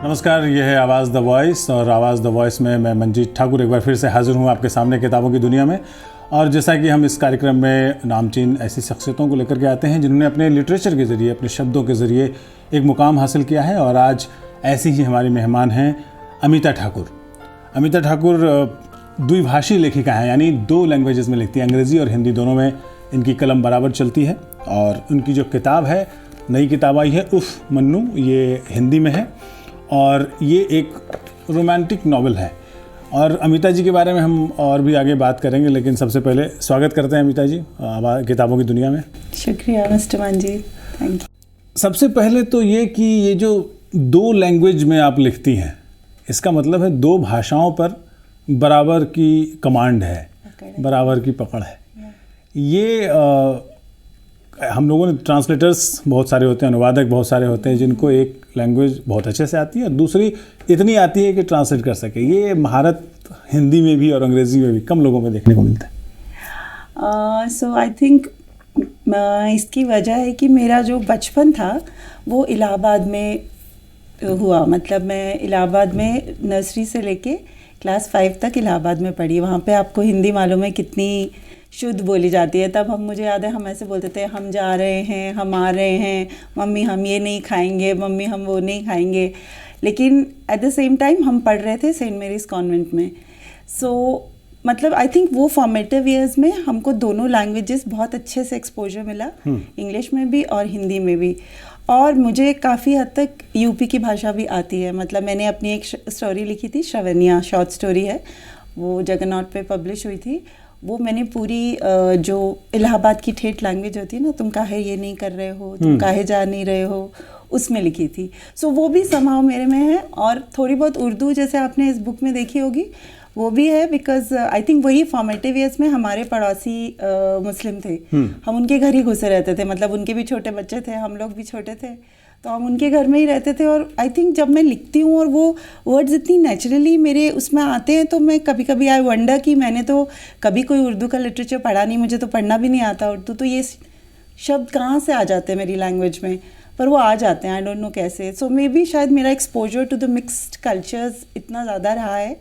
नमस्कार, यह है आवाज़ द वॉइस और आवाज़ द वॉइस में मैं मंजीत ठाकुर एक बार फिर से हाजिर हूँ आपके सामने किताबों की दुनिया में। और जैसा कि हम इस कार्यक्रम में नामचीन ऐसी शख्सियतों को लेकर के आते हैं जिन्होंने अपने लिटरेचर के ज़रिए, अपने शब्दों के ज़रिए एक मुकाम हासिल किया है। और आज ऐसी ही हमारी मेहमान हैं अमिता ठाकुर। अमिता ठाकुर द्विभाषी लेखिका हैं, यानी 2 लैंग्वेजेस में लिखती हैं, अंग्रेज़ी और हिंदी दोनों में इनकी कलम बराबर चलती है। और उनकी जो किताब है, नई किताब आई है उफ मन्नू, ये हिंदी में है और ये एक रोमांटिक नॉवल है। और अमिता जी के बारे में हम और भी आगे बात करेंगे, लेकिन सबसे पहले स्वागत करते हैं अमिता जी किताबों की दुनिया में। शुक्रिया मिस्टर मंजीत, थैंक यू। सबसे पहले तो ये कि ये जो 2 लैंग्वेज में आप लिखती हैं, इसका मतलब है 2 भाषाओं पर बराबर की कमांड है, बराबर की पकड़ है। ये हम लोगों ने ट्रांसलेटर्स बहुत सारे होते हैं, अनुवादक बहुत सारे होते हैं जिनको एक लैंग्वेज बहुत अच्छे से आती है और दूसरी इतनी आती है कि ट्रांसलेट कर सके। ये महारत हिंदी में भी और अंग्रेज़ी में भी कम लोगों में देखने को मिलता है। सो आई थिंक इसकी वजह है कि मेरा जो बचपन था वो इलाहाबाद में हुआ। मतलब मैं इलाहाबाद में नर्सरी से लेके क्लास 5 तक इलाहाबाद में पढ़ी। वहाँ पे आपको हिंदी मालूम है कितनी शुद्ध बोली जाती है। तब मुझे याद है हम ऐसे बोलते थे, हम जा रहे हैं, हम आ रहे हैं, मम्मी हम ये नहीं खाएंगे, मम्मी हम वो नहीं खाएंगे। लेकिन एट द सेम टाइम हम पढ़ रहे थे सेंट मेरीज़ कॉन्वेंट में। सो मतलब आई थिंक वो फॉर्मेटिव ईयर्स में हमको दोनों लैंग्वेजेस बहुत अच्छे से एक्सपोजर मिला, इंग्लिश में भी और हिंदी में भी। और मुझे काफ़ी हद तक यूपी की भाषा भी आती है। मतलब मैंने अपनी एक स्टोरी लिखी थी, श्रवनिया, शॉर्ट स्टोरी है, वो जगन्नाथ पे पब्लिश हुई थी। वो मैंने पूरी जो इलाहाबाद की ठेठ लैंग्वेज होती है ना, तुम काहे ये नहीं कर रहे हो, तुम काहे जा नहीं रहे हो, उसमें लिखी थी। सो वो भी समाव मेरे में है। और थोड़ी बहुत उर्दू जैसे आपने इस बुक में देखी होगी वो भी है, बिकॉज आई थिंक वही फॉर्मेटिव ईयर्स में हमारे पड़ोसी मुस्लिम थे, हम उनके घर ही घुसे रहते थे। मतलब उनके भी छोटे बच्चे थे, हम लोग भी छोटे थे, तो हम उनके घर में ही रहते थे। और आई थिंक जब मैं लिखती हूँ और वो वर्ड्स इतनी नेचुरली मेरे उसमें आते हैं, तो मैं कभी कभी आई वंडर कि मैंने तो कभी कोई उर्दू का लिटरेचर पढ़ा नहीं, मुझे तो पढ़ना भी नहीं आता उर्दू, तो ये शब्द कहाँ से आ जाते हैं मेरी लैंग्वेज में, पर वो आ जाते हैं, आई डोंट नो कैसे। सो मे बी शायद मेरा exposure to the mixed cultures इतना ज़्यादा रहा है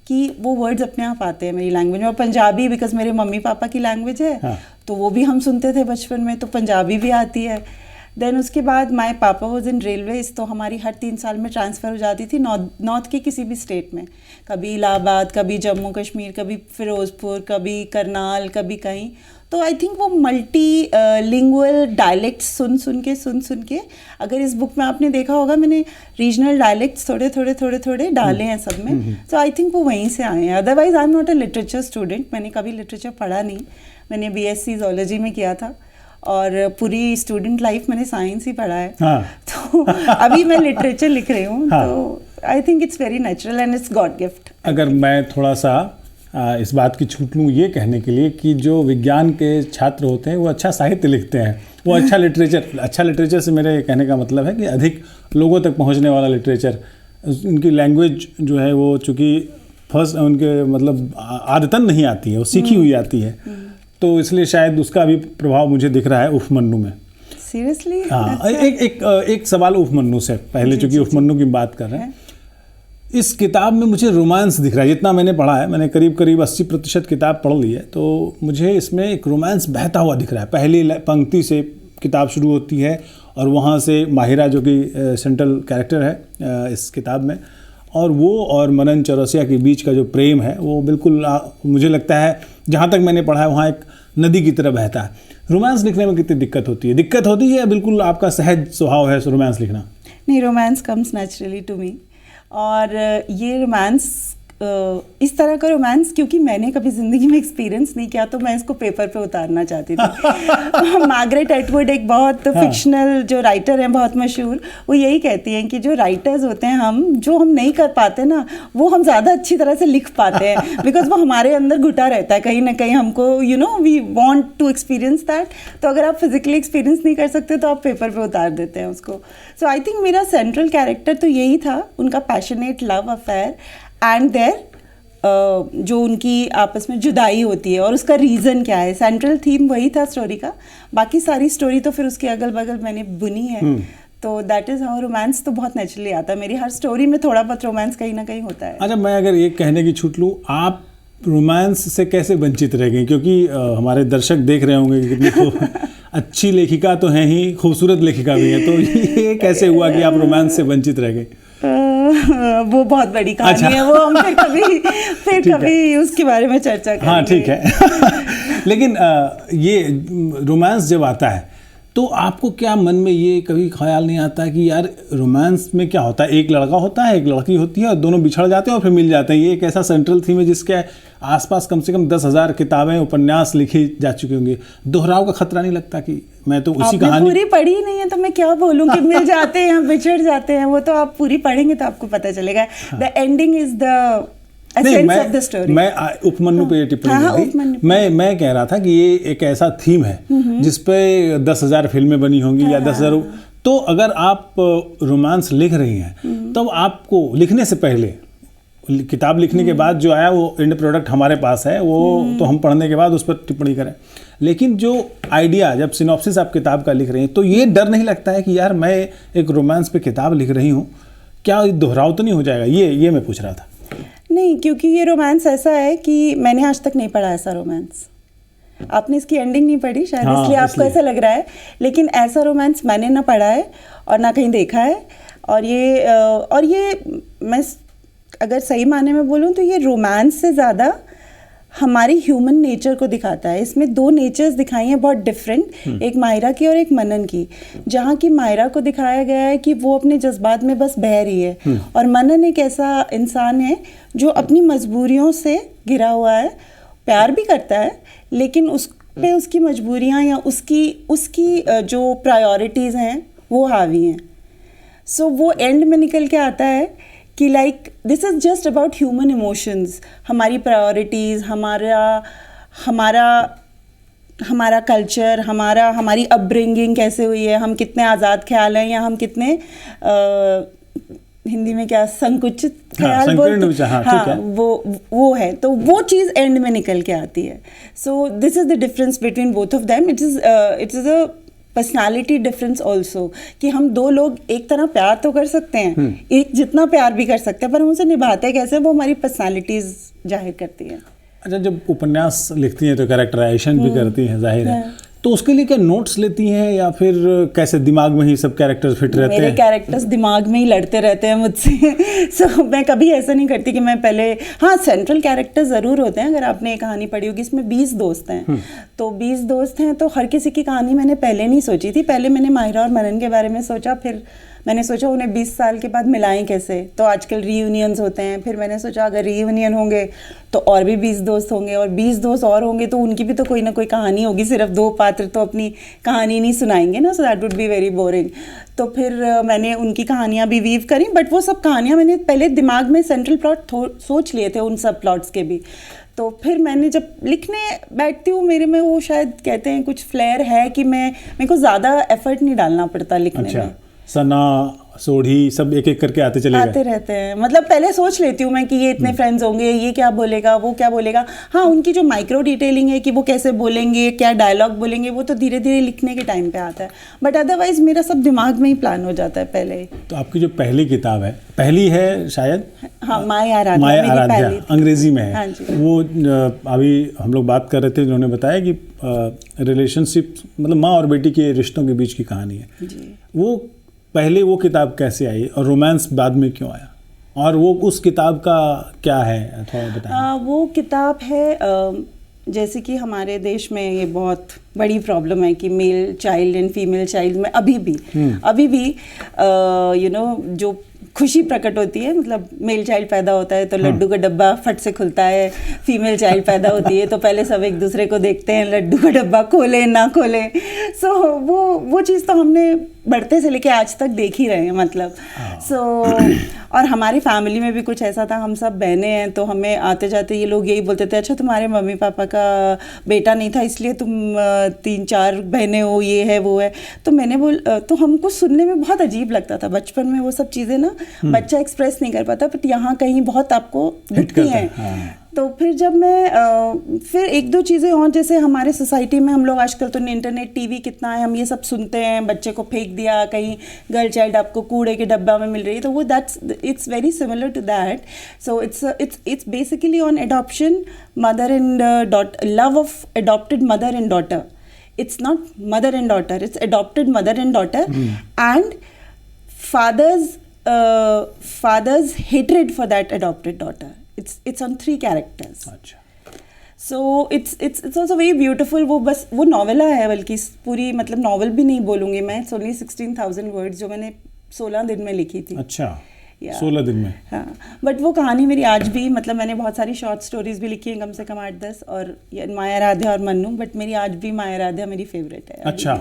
कि वो वर्ड्स अपने आप आते हैं मेरी लैंग्वेज में। और पंजाबी, बिकॉज मेरे मम्मी पापा की लैंग्वेज है, हाँ। तो वो भी हम सुनते थे बचपन में, तो पंजाबी भी आती है। देन उसके बाद माय पापा वाज इन रेलवेज, तो हमारी हर 3 साल में ट्रांसफ़र हो जाती थी नॉर्थ के किसी भी स्टेट में, कभी इलाहाबाद, कभी जम्मू कश्मीर, कभी फिरोज़पुर, कभी करनाल, कभी कहीं। तो आई थिंक वो मल्टी लिंगुअल डायलेक्ट्स सुन के, अगर इस बुक में आपने देखा होगा मैंने रीजनल डायलेक्ट्स थोड़े डाले हैं सब में। सो आई थिंक वो वहीं से आए हैं। Otherwise I am not a literature student, मैंने कभी लिटरेचर पढ़ा नहीं। मैंने BSc ज़ूलॉजी में किया था और पूरी स्टूडेंट लाइफ मैंने साइंस ही पढ़ा है। हाँ। तो अभी मैं लिटरेचर लिख रही हूँ। हाँ। तो I think it's very natural and it's God gift. अगर मैं थोड़ा सा इस बात की छूट लूँ ये कहने के लिए कि जो विज्ञान के छात्र होते हैं वो अच्छा साहित्य लिखते हैं, वो अच्छा लिटरेचर से मेरे कहने का मतलब है कि अधिक लोगों तक पहुँचने वाला लिटरेचर। उनकी लैंग्वेज जो है वो चूँकि फर्स्ट उनके मतलब आदतन नहीं आती है, वो सीखी हुई आती है, तो इसलिए शायद उसका भी प्रभाव मुझे दिख रहा है उफ मन्नू में। सीरियसली? हाँ। एक सवाल उफ मन्नू से पहले, चूँकि उफ मन्नू की बात कर रहे हैं, इस किताब में मुझे रोमांस दिख रहा है। जितना मैंने पढ़ा है, मैंने करीब 80% किताब पढ़ ली है, तो मुझे इसमें एक रोमांस बहता हुआ दिख रहा है। पहली पंक्ति से किताब शुरू होती है और वहाँ से माहिरा जो कि सेंट्रल कैरेक्टर है इस किताब में, और वो और मनन चौरसिया के बीच का जो प्रेम है वो बिल्कुल मुझे लगता है, जहाँ तक मैंने पढ़ा है, वहाँ एक नदी की तरह बहता है। रोमांस लिखने में कितनी दिक्कत होती है या बिल्कुल आपका सहज स्वभाव है रोमांस लिखना? नहीं, romance comes naturally to me. और ये रोमांस, इस तरह का रोमांस क्योंकि मैंने कभी ज़िंदगी में एक्सपीरियंस नहीं किया, तो मैं इसको पेपर पे उतारना चाहती थी। मार्गरेट एटवुड एक बहुत फिक्शनल जो राइटर हैं, बहुत मशहूर, वो यही कहती हैं कि जो राइटर्स होते हैं हम, जो हम नहीं कर पाते ना, वो हम ज़्यादा अच्छी तरह से लिख पाते हैं, बिकॉज वो हमारे अंदर घुटा रहता है कहीं ना कहीं। हमको we want to experience that. तो अगर आप फिजिकली एक्सपीरियंस नहीं कर सकते तो आप पेपर पे उतार देते हैं उसको। सो आई थिंक मेरा सेंट्रल कैरेक्टर तो यही था, उनका passionate love affair and there जो उनकी आपस में जुदाई होती है और उसका रीज़न क्या है। सेंट्रल थीम वही था स्टोरी का। बाकी सारी स्टोरी तो फिर उसके अगल बगल मैंने बुनी है। तो दैट इज़ हाउ रोमांस तो बहुत नेचुरली आता है, मेरी हर स्टोरी में थोड़ा बहुत रोमांस कहीं ना कहीं होता है। अच्छा, मैं अगर ये कहने की छूट लूँ, आप रोमांस से कैसे वंचित रह गई? क्योंकि हमारे दर्शक देख रहे होंगे कि कितनी अच्छी लेखिका तो हैं ही, खूबसूरत लेखिका भी है, तो ये कैसे हुआ कि आप रोमांस से वंचित रह गए? वो बहुत बड़ी कहानी है, वो हम फिर कभी उसके बारे में चर्चा करेंगे। हाँ ठीक है। लेकिन ये रोमांस जब आता है तो आपको क्या मन में ये कभी ख्याल नहीं आता कि यार रोमांस में क्या होता है, एक लड़का होता है, एक लड़की होती है, और दोनों बिछड़ जाते हैं और फिर मिल जाते हैं। ये एक ऐसा सेंट्रल थीम है जिसके आसपास कम से कम 10,000 किताबें, उपन्यास लिखी जा चुकी होंगी। दोहराव का खतरा नहीं लगता कि मैं तो उसी कहानी पूरी पढ़ी नहीं है तो मैं क्या बोलूँ कि मिल जाते हैं, बिछड़ जाते हैं, वो तो आप पूरी पढ़ेंगे तो आपको पता चलेगा। द एंडिंग इज द मैं उपमन्यु पे टिप्पणी मैं कह रहा था कि ये एक ऐसा थीम है जिसपे 10,000 फिल्में बनी होंगी या 10,000। तो अगर आप रोमांस लिख रही हैं तो आपको लिखने से पहले, किताब लिखने के बाद जो आया वो एंड प्रोडक्ट हमारे पास है, वो तो हम पढ़ने के बाद उस पर टिप्पणी करें, लेकिन जो आइडिया, जब सिनॉप्सिस आप किताब का लिख रहे हैं तो ये डर नहीं लगता है कि यार मैं एक रोमांस पे किताब लिख रही हूँ, क्या दोहराव तो नहीं हो जाएगा? ये मैं पूछ रहा था। नहीं, क्योंकि ये रोमांस ऐसा है कि मैंने आज तक नहीं पढ़ा ऐसा रोमांस। आपने इसकी एंडिंग नहीं पढ़ी शायद, इसलिए आपको ऐसा लग रहा है, लेकिन ऐसा रोमांस मैंने ना पढ़ा है और ना कहीं देखा है। और ये मैं अगर सही माने में बोलूँ तो ये रोमांस से ज़्यादा हमारी ह्यूमन नेचर को दिखाता है। इसमें दो नेचर्स दिखाई हैं बहुत डिफरेंट, एक मायरा की और एक मनन की। जहाँ की मायरा को दिखाया गया है कि वो अपने जज्बात में बस बह रही है, और मनन एक ऐसा इंसान है जो अपनी मजबूरियों से घिरा हुआ है, प्यार भी करता है लेकिन उस पे उसकी मजबूरियाँ या उसकी जो प्रायोरिटीज़ हैं वो हावी हैं। सो वो एंड में निकल के आता है कि like this is just about human emotions, हमारी प्रायोरिटीज़, हमारा कल्चर, हमारी अपब्रिंगिंग कैसे हुई है, हम कितने आज़ाद ख्याल हैं या हम कितने हिंदी में क्या संकुचित ख्याल बोलते हैं, हाँ वो है। तो वो चीज़ एंड में निकल के आती है। So this is the difference between both of them. It is a personality difference also, कि हम दो लोग एक तरह प्यार तो कर सकते हैं, एक जितना प्यार भी कर सकते हैं, पर हम उसे निभाते कैसे, वो हमारी पर्सनालिटीज जाहिर करती है। अच्छा, जब उपन्यास लिखती हैं तो कैरेक्टराइजेशन भी करती हैं, जाहिर है, तो उसके लिए क्या नोट्स लेती हैं या फिर कैसे दिमाग में ही सब कैरेक्टर्स फिट रहते हैं? मेरे कैरेक्टर्स दिमाग में ही लड़ते रहते हैं मुझसे। सो मैं कभी ऐसा नहीं करती कि मैं पहले, हाँ सेंट्रल कैरेक्टर ज़रूर होते हैं। अगर आपने एक कहानी पढ़ी होगी, इसमें 20 दोस्त हैं, तो 20 दोस्त हैं तो हर किसी की कहानी मैंने पहले नहीं सोची थी। पहले मैंने माहिरा और मनन के बारे में सोचा, फिर मैंने सोचा उन्हें 20 साल के बाद मिलाएं कैसे। तो आजकल रीयूनियंस होते हैं, फिर मैंने सोचा अगर रीयूनियन होंगे तो और भी 20 दोस्त होंगे, और 20 दोस्त और होंगे तो उनकी भी तो कोई ना कोई कहानी होगी, सिर्फ दो पात्र तो अपनी कहानी नहीं सुनाएंगे ना, so that would be very boring. तो फिर मैंने उनकी कहानियाँ भी वीव करी, बट वो सब कहानियाँ मैंने पहले दिमाग में सेंट्रल प्लॉट सोच लिए थे उन सब प्लॉट्स के भी। तो फिर मैंने जब लिखने बैठती हूँ, मेरे में वो शायद कहते हैं कुछ फ्लेयर है कि मेरे को ज़्यादा एफर्ट नहीं डालना पड़ता लिखने में। सना, सोढ़ी सब एक एक करके आते रहते हैं। मतलब पहले सोच लेती हूँ मैं कि ये इतने फ्रेंड्स होंगे, ये क्या बोलेगा, वो क्या बोलेगा। हाँ, उनकी जो माइक्रो डिटेलिंग है कि वो कैसे बोलेंगे, क्या डायलॉग बोलेंगे, वो तो धीरे धीरे लिखने के टाइम पे आता है, बट अदरवाइज मेरा सब दिमाग में ही प्लान हो जाता है पहले। तो आपकी जो पहली किताब है, पहली है शायद, हाँ, माया आराध्या अंग्रेजी में है। वो अभी हम लोग बात कर रहे थे, उन्होंने बताया कि रिलेशनशिप मतलब माँ और बेटी के रिश्तों के बीच की कहानी है। वो पहले वो किताब कैसे आई और रोमांस बाद में क्यों आया, और वो उस किताब का क्या है, थोड़ा बताएं। वो किताब है, जैसे कि हमारे देश में ये बहुत बड़ी प्रॉब्लम है कि male child and female child में अभी भी जो खुशी प्रकट होती है, मतलब मेल चाइल्ड पैदा होता है तो लड्डू का डब्बा फट से खुलता है, फीमेल चाइल्ड पैदा होती है तो पहले सब एक दूसरे को देखते हैं लड्डू का डब्बा खोले ना खोले। सो वो चीज़ तो हमने बढ़ते से लेके आज तक देख ही रहे हैं, मतलब और हमारी फैमिली में भी कुछ ऐसा था, हम सब बहनें हैं तो हमें आते जाते ये लोग यही बोलते थे, अच्छा तुम्हारे मम्मी पापा का बेटा नहीं था इसलिए तुम 3-4 बहनें हो, ये है वो है। तो मैंने तो हमको सुनने में बहुत अजीब लगता था बचपन में, वो सब चीज़ें ना बच्चा एक्सप्रेस नहीं कर पाता, बट यहाँ कहीं बहुत आपको दिखती हैं। तो फिर जब मैं फिर एक दो चीज़ें और, जैसे हमारे सोसाइटी में हम लोग आजकल तो इंटरनेट टीवी कितना है, हम ये सब सुनते हैं, बच्चे को फेंक दिया कहीं, गर्ल चाइल्ड आपको कूड़े के डब्बा में मिल रही है, तो वो that's it's very similar to that. So it's basically on adoption, mother and daughter, love of adopted mother and daughter. It's not mother and daughter, it's adopted mother and daughter, and father's hatred for that adopted daughter. It's on 3 characters. अच्छा. So it's also very beautiful. वो बस वो novella है, बल्कि पूरी मतलब novel भी नहीं बोलूँगी मैं, it's only 16,000 words जो मैंने 16 दिन में लिखी थी. अच्छा. 16 दिन में. हाँ, बट वो कहानी मेरी आज भी, मतलब मैंने बहुत सारी शॉर्ट स्टोरीज भी लिखी हैं, कम से कम 8-10, और माया राधा और मन्नू, बट मेरी आज भी माया राधा मेरी फेवरेट है. अच्छा.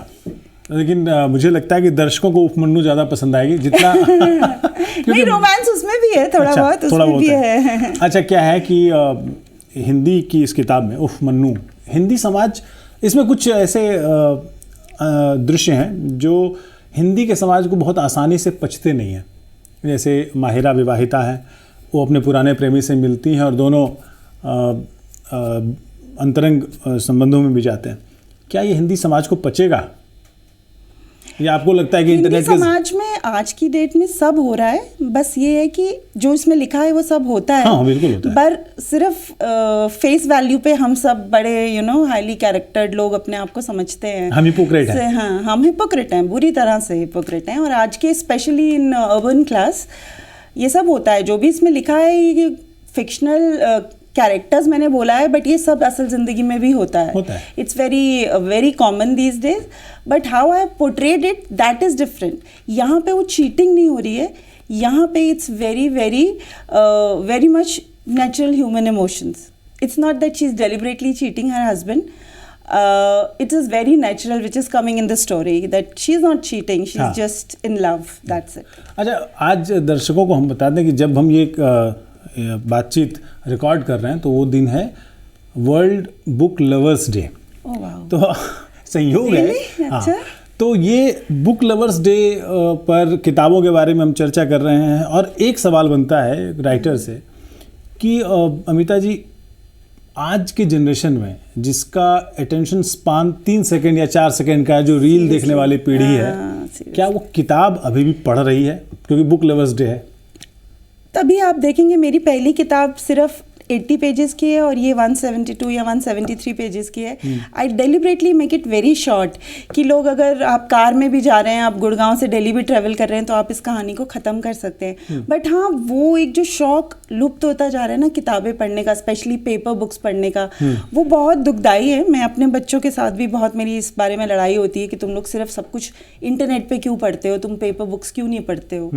लेकिन मुझे लगता है कि दर्शकों को उपमन्नू ज़्यादा पसंद आएगी जितना नहीं, रोमांस उसमें भी है थोड़ा. अच्छा, बहुत उसमें भी है. अच्छा, क्या है कि हिंदी की इस किताब में उपमन्नू, हिंदी समाज, इसमें कुछ ऐसे दृश्य हैं जो हिंदी के समाज को बहुत आसानी से पचते नहीं हैं. जैसे माहिरा विवाहिता है, वो अपने पुराने प्रेमी से मिलती हैं और दोनों अंतरंग संबंधों में भी जाते हैं. क्या ये हिंदी समाज को पचेगा, या आपको लगता है कि इंटरनेट के समाज में आज की डेट में सब हो रहा है, बस ये है कि जो इसमें लिखा है वो सब होता है. हाँ, बिल्कुल होता है. पर सिर्फ फेस वैल्यू पे हम सब बड़े हाईली कैरेक्टर्ड लोग अपने आप को समझते हैं. हम हिपोक्रेट हैं. हाँ, हम हिपोक्रेट हैं, बुरी तरह से हिपोक्रेट हैं. और आज के स्पेशली इन अर्बन क्लास ये सब होता है. जो भी इसमें लिखा है ये फिक्शनल कैरेक्टर्स मैंने बोला है, बट ये सब असल ज़िंदगी में भी होता है. It's very common these days, but how I portrayed it that is different. यहाँ पे वो चीटिंग नहीं हो रही है, यहाँ पे it's very much natural human emotions. It's not that she is deliberately cheating her husband. It is very natural, which is coming in the story, that she is not cheating, she is just in love, that's it. अच्छा, आज दर्शकों को हम बता दें कि जब हम ये बातचीत रिकॉर्ड कर रहे हैं तो वो दिन है वर्ल्ड बुक लवर्स डे. तो संयोग है. अच्छा. तो ये बुक लवर्स डे पर किताबों के बारे में हम चर्चा कर रहे हैं, और एक सवाल बनता है राइटर से कि अमिता जी, आज के जनरेशन में जिसका अटेंशन स्पान 3 सेकंड या 4 सेकंड का है, जो रील देखने वाली पीढ़ी है, क्या वो किताब अभी भी पढ़ रही है? क्योंकि बुक लवर्स डे है. तभी आप देखेंगे मेरी पहली किताब सिर्फ 80 पेजेस की है और ये 172 या 173 पेजेस की है. I deliberately make it very short कि लोग, अगर आप कार में भी जा रहे हैं, आप गुड़गांव से दिल्ली भी ट्रेवल कर रहे हैं, तो आप इस कहानी को ख़त्म कर सकते हैं. बट हाँ, वो एक जो शौक लुप्त होता जा रहा है ना किताबें पढ़ने का, स्पेशली पेपर बुक्स पढ़ने का, वो बहुत दुखदाई है. मैं अपने बच्चों के साथ भी बहुत, मेरी इस बारे में लड़ाई होती है कि तुम लोग सिर्फ सब कुछ इंटरनेट पर क्यों पढ़ते हो, तुम पेपर बुक्स क्यों नहीं पढ़ते हो.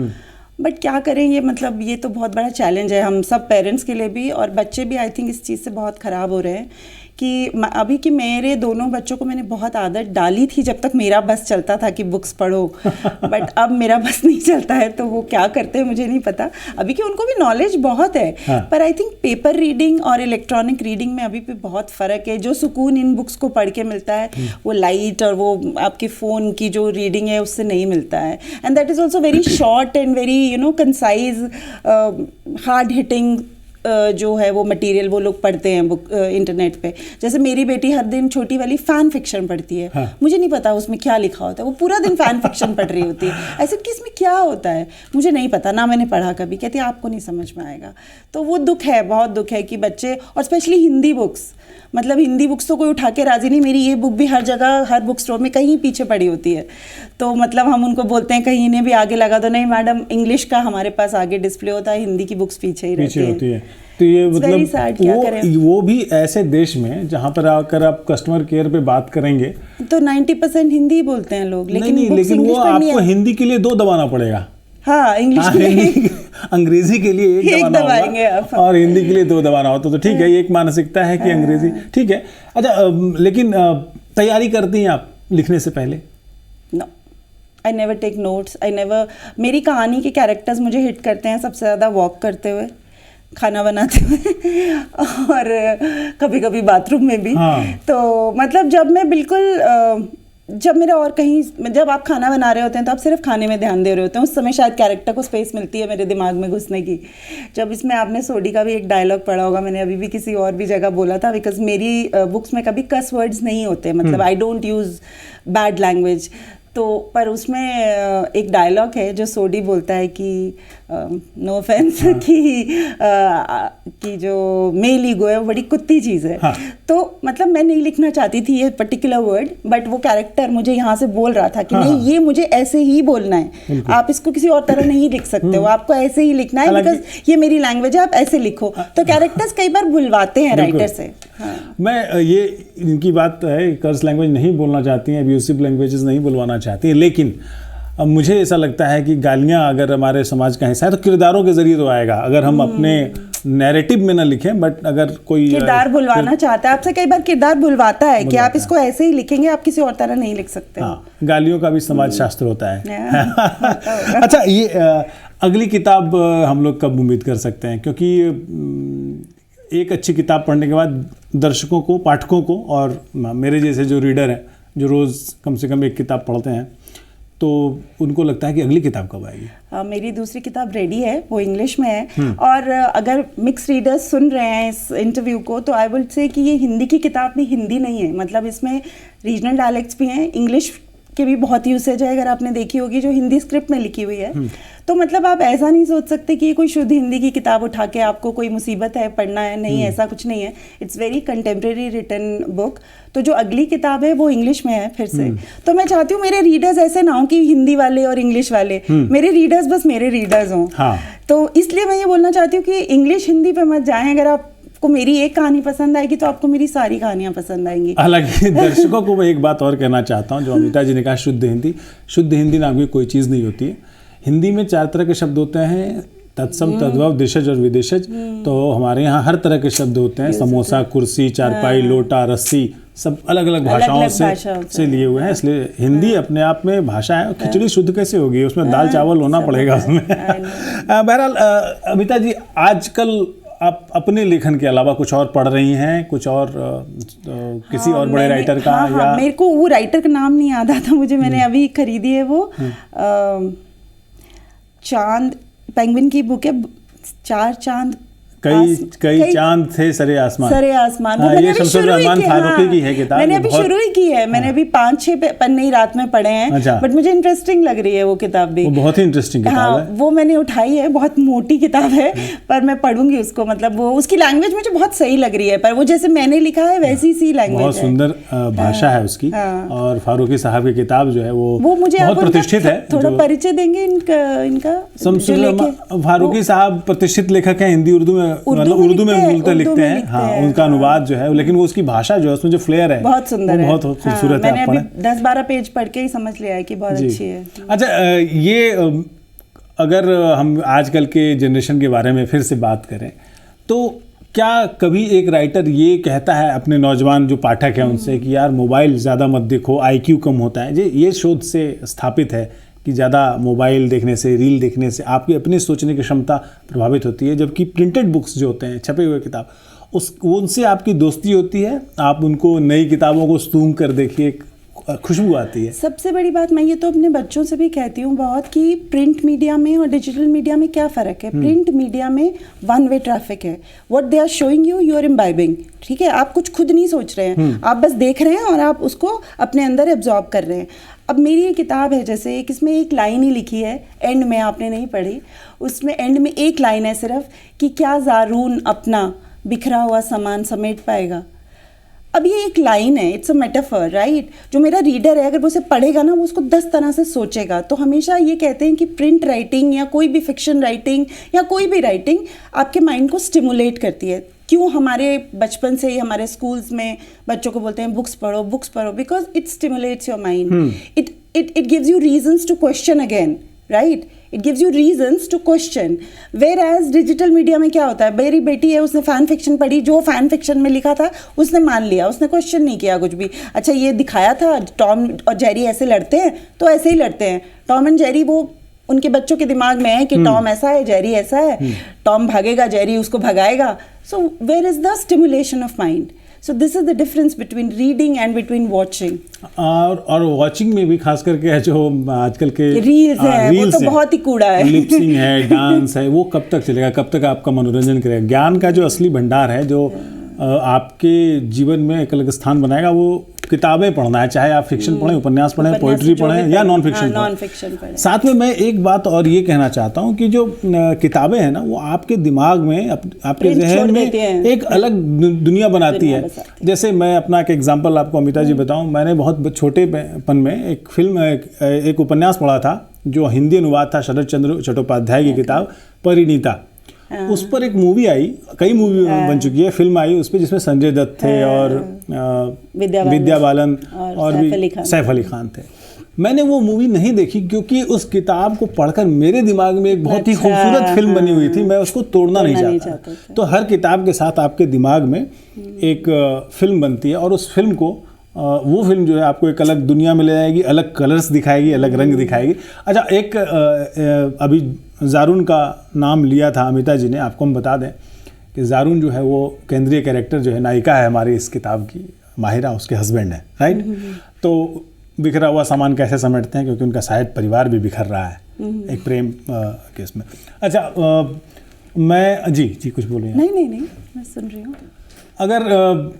बट क्या करें, ये मतलब ये तो बहुत बड़ा चैलेंज है हम सब पेरेंट्स के लिए भी, और बच्चे भी आई थिंक इस चीज़ से बहुत ख़राब हो रहे हैं. कि अभी कि मेरे दोनों बच्चों को मैंने बहुत आदत डाली थी जब तक मेरा बस चलता था कि बुक्स पढ़ो. बट अब मेरा बस नहीं चलता है, तो वो क्या करते हैं मुझे नहीं पता. अभी कि उनको भी नॉलेज बहुत है, पर आई थिंक पेपर रीडिंग और इलेक्ट्रॉनिक रीडिंग में अभी भी बहुत फ़र्क है. जो सुकून इन बुक्स को पढ़ के मिलता है, वो लाइट और वो आपके फ़ोन की जो रीडिंग है उससे नहीं मिलता है. And that is also very short and very concise, hard hitting जो है वो मटेरियल वो लोग पढ़ते हैं बुक इंटरनेट पे. जैसे मेरी बेटी हर दिन छोटी वाली फ़ैन फिक्शन पढ़ती है. हाँ. मुझे नहीं पता उसमें क्या लिखा होता है, वो पूरा दिन फ़ैन फिक्शन पढ़ रही होती है. ऐसे कि इसमें क्या होता है मुझे नहीं पता, ना मैंने पढ़ा कभी. कहती है आपको नहीं समझ में आएगा. तो वो दुख है, बहुत दुख है कि बच्चे, और स्पेशली हिंदी बुक्स, मतलब हिंदी बुक्स तो कोई उठा के राजी नहीं. मेरी ये बुक भी हर जगह, हर बुक स्टोर में कहीं पीछे पड़ी होती है. तो मतलब हम उनको बोलते हैं कहीं इन्हें भी आगे लगा दो. नहीं मैडम, इंग्लिश का हमारे पास आगे डिस्प्ले होता है, हिंदी की बुक्स पीछे ही रहती है. तो ये मतलब वो भी ऐसे देश में जहाँ पर आकर आप कस्टमर केयर पे बात करेंगे तो 90% हिंदी बोलते हैं लोग, लेकिन वो आपको हिंदी के लिए 2 दबाना पड़ेगा. हाँ, इंग्लिश के लिए अंग्रेजी के लिए एक दबाएंगे आप, और हिंदी के लिए 2 दबाना हो. तो ठीक है, ये एक मानसिकता है कि अंग्रेजी ठीक है. अच्छा, लेकिन तैयारी करती हैं आप लिखने से पहले? No, I never take notes, I never. मेरी कहानी के कैरेक्टर्स मुझे हिट करते हैं सबसे ज़्यादा वॉक करते हुए, खाना बनाते हुए, और कभी कभी बाथरूम में भी. हाँ. तो मतलब जब मैं बिल्कुल जब मेरा और कहीं, जब आप खाना बना रहे होते हैं तो आप सिर्फ खाने में ध्यान दे रहे होते हैं, उस समय शायद कैरेक्टर को स्पेस मिलती है मेरे दिमाग में घुसने की। जब इसमें आपने सोडी का भी एक डायलॉग पढ़ा होगा, मैंने अभी भी किसी और भी जगह बोला था, बिकॉज मेरी बुक्स में कभी कस वर्ड्स नहीं होते, मतलब I don't use bad language. तो पर उसमें एक डायलॉग है जो सोडी बोलता है कि नो ऑफेंस कि जो मेल ईगो है वो बड़ी कुत्ती चीज़ है। तो मतलब मैं नहीं लिखना चाहती थी ये पर्टिकुलर वर्ड, बट वो कैरेक्टर मुझे यहाँ से बोल रहा था कि नहीं, ये मुझे ऐसे ही बोलना है, आप इसको किसी और तरह नहीं लिख सकते हो, आपको ऐसे ही लिखना है, बिकॉज ये मेरी लैंग्वेज है, आप ऐसे लिखो। तो कैरेक्टर्स कई बार बुलवाते हैं राइटर से। मैं ये इनकी बात है, कर्स लैंग्वेज नहीं बोलना चाहती हैं, अब्यूसिव लैंग्वेजेस नहीं बुलवाना चाहती हैं, लेकिन अब मुझे ऐसा लगता है कि गालियाँ अगर हमारे समाज का हिस्सा है तो किरदारों के जरिए तो आएगा, अगर हम अपने नैरेटिव में ना लिखें, बट अगर कोई किरदार बुलवाना चाहता है आपसे, कई बार किरदार बुलवाता है कि आप इसको ऐसे ही लिखेंगे, आप किसी और तरह नहीं लिख सकते। हाँ, गालियों का भी समाज शास्त्र होता है। अच्छा, ये अगली किताब हम लोग कब उम्मीद कर सकते हैं? क्योंकि एक अच्छी किताब पढ़ने के बाद दर्शकों को, पाठकों को, और मेरे जैसे जो रीडर हैं जो रोज़ कम से कम एक किताब पढ़ते हैं, तो उनको लगता है कि अगली किताब कब आएगी? मेरी दूसरी किताब रेडी है, वो इंग्लिश में है। और अगर मिक्स रीडर्स सुन रहे हैं इस इंटरव्यू को, तो आई वुड से कि ये हिंदी की किताब भी हिंदी नहीं है, मतलब इसमें रीजनल डायलेक्ट्स भी हैं, इंग्लिश के भी बहुत यूसेज है, अगर आपने देखी होगी, जो हिंदी स्क्रिप्ट में लिखी हुई है। तो मतलब आप ऐसा नहीं सोच सकते कि ये कोई शुद्ध हिंदी की किताब उठा के आपको कोई मुसीबत है पढ़ना है, नहीं, ऐसा कुछ नहीं है। It's very contemporary written book. तो जो अगली किताब है वो इंग्लिश में है फिर से। तो मैं चाहती हूँ मेरे रीडर्स ऐसे ना हो कि हिंदी वाले और इंग्लिश वाले, मेरे रीडर्स बस मेरे रीडर्स हों। हाँ। तो इसलिए मैं ये बोलना चाहती हूँ कि इंग्लिश हिंदी पे मत जाएं। अगर आपको मेरी एक कहानी पसंद आएगी तो आपको मेरी सारी कहानियां पसंद आएंगी। हालांकि दर्शकों को मैं एक बात और कहना चाहता हूँ, जो अमिता जी ने कहा शुद्ध हिंदी नाम की कोई चीज़ नहीं होती है। हिंदी में 4 तरह के शब्द होते हैं, तत्सम, तद्भव, देशज और विदेशज। तो हमारे यहाँ हर तरह के शब्द होते हैं, समोसा, कुर्सी, चारपाई, लोटा, रस्सी, सब अलग अलग भाषाओं से लिए हुए हैं। इसलिए हिंदी अपने आप में भाषा है। खिचड़ी शुद्ध कैसे होगी? उसमें दाल चावल होना पड़ेगा उसमें। बहरहाल अमिता जी, आजकल आप अपने लेखन के अलावा कुछ और पढ़ रही हैं, कुछ और किसी और बड़े राइटर का? या मेरे को वो राइटर का नाम नहीं याद आता मुझे, मैंने अभी खरीदी है वो, चांद, पेंगुइन की बुक है, 4 चांद, कई चांद थे सरे आसमान। हाँ, ये शमसुर रहमान फारूकी की है किताब। मैंने अभी शुरू ही की है, मैंने अभी 5-6 पन्ने ही रात में पढ़े हैं। अच्छा। बट मुझे इंटरेस्टिंग लग रही है वो किताब भी। वो बहुत ही इंटरेस्टिंग किताब है। वो मैंने उठाई है, बहुत मोटी किताब है, पर मैं पढ़ूंगी उसको। मतलब वो उसकी लैंग्वेज मुझे बहुत सही लग रही है, पर वो जैसे मैंने लिखा है वैसी सी लैंग्वेज है, बहुत सुंदर भाषा है उसकी। और फारूकी साहब की किताब जो है वो मुझे बहुत प्रतिष्ठित है। थोड़ा परिचय देंगे इनका? शमसुर रहमान फारूकी साहब प्रतिष्ठित लेखक हैं, हिंदी उर्दू में, मतलब उर्दू में लिखते हैं। हाँ, उनका अनुवाद जो है, लेकिन वो उसकी भाषा जो है, उसमें जो फ्लेयर है, बहुत सुंदर है, बहुत खूबसूरत है। मैंने अभी 10-12 पेज पढ़ के ही समझ लिया है कि बहुत अच्छी है। अच्छा, ये अगर हम आजकल के जनरेशन के बारे में फिर से बात करें, तो क्या कभी एक राइटर ये कहता है अपने नौजवान जो पाठक हैं उनसे कि यार मोबाइल ज़्यादा मत देखो, IQ कम होता है? ये शोध से स्थापित है कि ज़्यादा मोबाइल देखने से, रील देखने से आपकी अपनी सोचने की क्षमता प्रभावित होती है, जबकि प्रिंटेड बुक्स जो होते हैं, छपे हुए किताब, उनसे आपकी दोस्ती होती है। आप उनको नई किताबों को सूंघ कर देखिए, खुशबू आती है। सबसे बड़ी बात मैं ये तो अपने बच्चों से भी कहती हूँ बहुत, कि प्रिंट मीडिया में और डिजिटल मीडिया में क्या फ़र्क है। प्रिंट मीडिया में 1 वे ट्रैफिक है, what they are showing you are imbibing. ठीक है, आप कुछ खुद नहीं सोच रहे हैं, आप बस देख रहे हैं और आप उसको अपने अंदर एब्जॉर्ब कर रहे हैं। अब मेरी ये किताब है, जैसे इसमें एक लाइन ही लिखी है, एंड में, आपने नहीं पढ़ी, उसमें एंड में एक लाइन है सिर्फ कि क्या ज़ारून अपना बिखरा हुआ सामान समेट पाएगा। अब ये एक लाइन है, इट्स अ मेटाफर, राइट? जो मेरा रीडर है, अगर वो उसे पढ़ेगा ना, वो उसको 10 तरह से सोचेगा। तो हमेशा ये कहते हैं कि प्रिंट राइटिंग या कोई भी फिक्शन राइटिंग या कोई भी राइटिंग आपके माइंड को स्टिमुलेट करती है। क्यों हमारे बचपन से ही हमारे स्कूल्स में बच्चों को बोलते हैं बुक्स पढ़ो, because it stimulates your mind, it gives you reasons to question again, right? It gives you reasons to question. Whereas digital media में क्या होता है, मेरी बेटी है, उसने फैन फिक्शन पढ़ी, जो फैन फिक्शन में लिखा था उसने मान लिया, उसने क्वेश्चन नहीं किया कुछ भी। अच्छा, ये दिखाया था टॉम और जेरी ऐसे लड़ते हैं तो ऐसे ही लड़ते हैं। टॉम एंड जेरी वो उनके बच्चों के दिमाग में है कि टॉम ऐसा है, जेरी ऐसा है, टॉम भागेगा, जेरी उसको भगाएगा। So where is the stimulation of mind? So this is the difference between reading and between watching. और वॉचिंग में भी खास करके जो आजकल के रील्स है वो तो बहुत ही कूड़ा है, लिपसिंग है, डांस है, वो कब तक चलेगा, कब तक आपका मनोरंजन करेगा। ज्ञान का जो असली भंडार है जो आपके जीवन में एक अलग स्थान बनाएगा, वो किताबें पढ़ना है, चाहे आप फिक्शन पढ़ें, उपन्यास पढ़ें, पोइट्री पढ़ें या नॉन फिक्शन पढ़ें। साथ में मैं एक बात और ये कहना चाहता हूँ कि जो किताबें हैं ना, वो आपके दिमाग में, आपके जहन में एक अलग दुनिया बनाती है। जैसे मैं अपना एक एग्जांपल आपको अमिता जी बताऊँ, मैंने बहुत छोटेपन में एक उपन्यास पढ़ा था जो हिंदी अनुवाद था, शरद चंद्र चट्टोपाध्याय की किताब परिणीता। उस पर एक मूवी आई, कई मूवी बन चुकी है, फिल्म आई उस पर जिसमें संजय दत्त थे और विद्या बालन और भी सैफ अली खान थे। मैंने वो मूवी नहीं देखी क्योंकि उस किताब को पढ़कर मेरे दिमाग में एक बहुत ही खूबसूरत फिल्म बनी हुई थी, मैं उसको तोड़ना नहीं चाहता। तो हर किताब के साथ आपके दिमाग में एक फिल्म बनती है और उस फिल्म को वो फिल्म जो है आपको एक अलग दुनिया में ले जाएगी, अलग कलर्स दिखाएगी, अलग रंग दिखाएगी। अच्छा, एक अभी जारून का नाम लिया था अमिता जी ने, आपको हम बता दें कि जारून जो है वो केंद्रीय कैरेक्टर जो है, नायिका है हमारी इस किताब की, माहिरा उसके हस्बैंड है, राइट। तो बिखरा हुआ सामान कैसे समेटते हैं, क्योंकि उनका शायद परिवार भी बिखर रहा है एक प्रेम केस में। अच्छा, मैं जी कुछ बोलिए। नहीं मैं सुन रही हूँ। अगर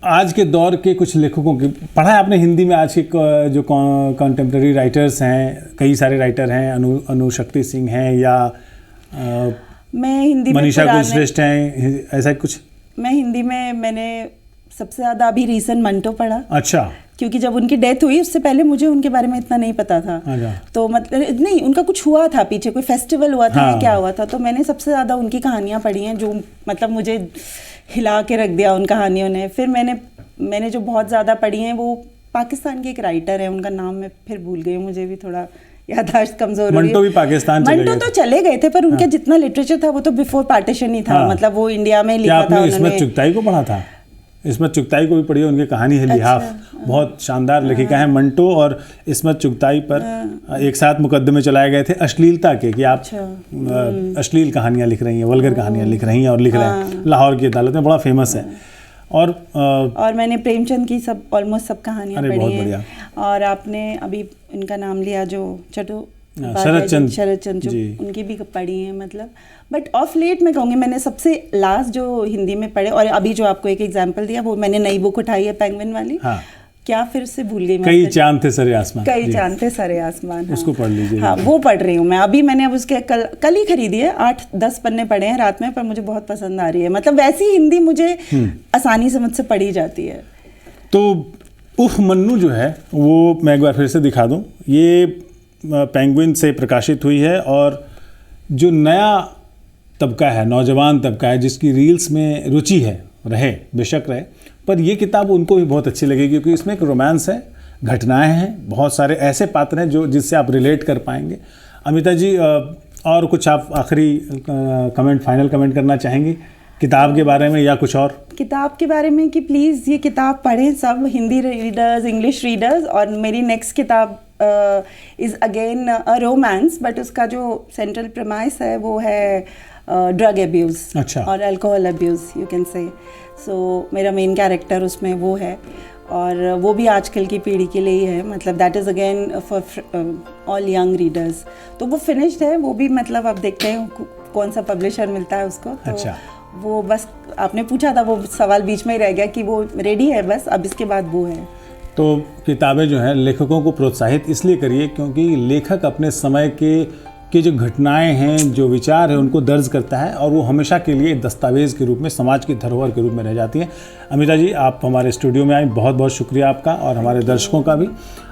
आज के दौर के कुछ लेखकों की पढ़ा है आपने हिंदी में, आज के जो कॉन्टेम्प्रेरी राइटर्स हैं, कई सारे राइटर हैं, अनुशक्ति सिंह हैं या मैं हिंदी मनीषा गुलश्रेष्ठ हैं, ऐसा कुछ? मैं हिंदी में मैंने सबसे ज़्यादा अभी रीसेंट मंटो पढ़ा। अच्छा। क्योंकि जब उनकी डेथ हुई उससे पहले मुझे उनके बारे में इतना नहीं पता था। तो मतलब नहीं, उनका कुछ हुआ था पीछे, कोई फेस्टिवल हुआ था, हाँ। क्या हुआ था, तो मैंने सबसे ज़्यादा उनकी कहानियाँ पढ़ी हैं जो मतलब मुझे हिला के रख दिया उन कहानियों ने। फिर मैंने जो बहुत ज़्यादा पढ़ी हैं वो पाकिस्तान के एक राइटर है, उनका नाम मैं फिर भूल गई हूँ, मुझे भी थोड़ा याददाश्त कमजोर हो रही है। मंटो भी पाकिस्तान चले गए थे, पर उनका जितना लिटरेचर था वो तो बिफोर पार्टीशन ही था, मतलब वो इंडिया में लिखा था। इस्मत चुगताई को पढ़ा था? इस्मत चुगताई को भी पढ़ी, उनकी कहानी है लिहाफ, बहुत शानदार लेखिका हैं। मंटो और इस्मत चुगताई पर एक साथ मुकदमे चलाए गए थे अश्लीलता के, कि आप अश्लील कहानियाँ लिख रही हैं, वल्गर कहानियाँ लिख रही हैं और लिख रहे हैं। लाहौर की अदालत में बड़ा फेमस है। और मैंने प्रेमचंद की ऑलमोस्ट सब कहानियाँ पढ़ी हैं। और आपने अभी इनका नाम लिया जो शरद चंद्र, उनकी भी पढ़ी है मतलब। बट ऑफ लेट मैं कहूँगी मैंने सबसे लास्ट जो हिंदी में पढ़े, और अभी जो आपको एक एग्जांपल दिया, वो मैंने नई बुक उठाई है पेंगुइन वाली। हाँ। क्या फिर से भूल गई, कई चांद थे सरे आसमान, कई चांद थे सरे आसमान। हाँ। उसको पढ़ लीजिए। हाँ, वो पढ़ रही हूँ मैं अभी। मैंने अब उसके कल ही खरीदी है, 8-10 पन्ने पढ़े हैं रात में, पर मुझे बहुत पसंद आ रही है। मतलब वैसी हिंदी मुझे आसानी से मुझसे पढ़ी जाती है। तो उफ मन्नू जो है वो मैं एक बार फिर से दिखा दूँ, ये पेंगुइन से प्रकाशित हुई है। और जो नया तबका है, नौजवान तबका है, जिसकी रील्स में रुचि है, बेशक रहे, पर ये किताब उनको भी बहुत अच्छी लगेगी, क्योंकि इसमें एक रोमांस है, घटनाएं हैं, बहुत सारे ऐसे पात्र हैं जिससे आप रिलेट कर पाएंगे। अमिता जी, और कुछ आप आखिरी फाइनल कमेंट करना चाहेंगी किताब के बारे में, या कुछ और? किताब के बारे में कि प्लीज़ ये किताब पढ़ें सब, हिंदी रीडर्स, इंग्लिश रीडर्स। और मेरी नेक्स्ट किताब is again a romance, but उसका जो सेंट्रल प्रेमाइस है वो है ड्रग अब्यूज़। अच्छा। और alcohol abuse you can say. सो मेरा मेन कैरेक्टर उसमें वो है, और वो भी आजकल की पीढ़ी के लिए ही है। मतलब that is again for all young readers. तो वो फिनिश्ड है, वो भी मतलब अब देखते हैं कौन सा पब्लिशर मिलता है उसको। तो अच्छा। वो बस आपने पूछा था, वो सवाल बीच में ही रह गया कि वो रेडी है, बस अब इसके बाद वो है। तो किताबें जो हैं लेखकों को प्रोत्साहित इसलिए करिए क्योंकि लेखक अपने समय के जो घटनाएं हैं, जो विचार हैं, उनको दर्ज करता है, और वो हमेशा के लिए दस्तावेज़ के रूप में, समाज की धरोहर के रूप में रह जाती हैं। अमिता जी, आप हमारे स्टूडियो में आई, बहुत बहुत शुक्रिया आपका, और हमारे दर्शकों का भी।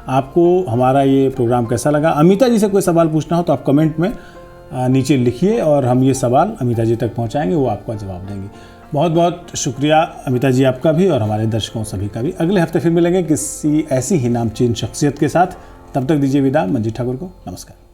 आपको हमारा ये प्रोग्राम कैसा लगा? अमिता जी से कोई सवाल पूछना हो तो आप कमेंट में नीचे लिखिए, और हम ये सवाल अमिता जी तक पहुँचाएँगे, वो आपका जवाब देंगी। बहुत बहुत शुक्रिया अमिता जी आपका भी, और हमारे दर्शकों सभी का भी। अगले हफ्ते फिर मिलेंगे किसी ऐसी ही नामचीन शख्सियत के साथ। तब तक दीजिए विदा मंजीत ठाकुर को। नमस्कार।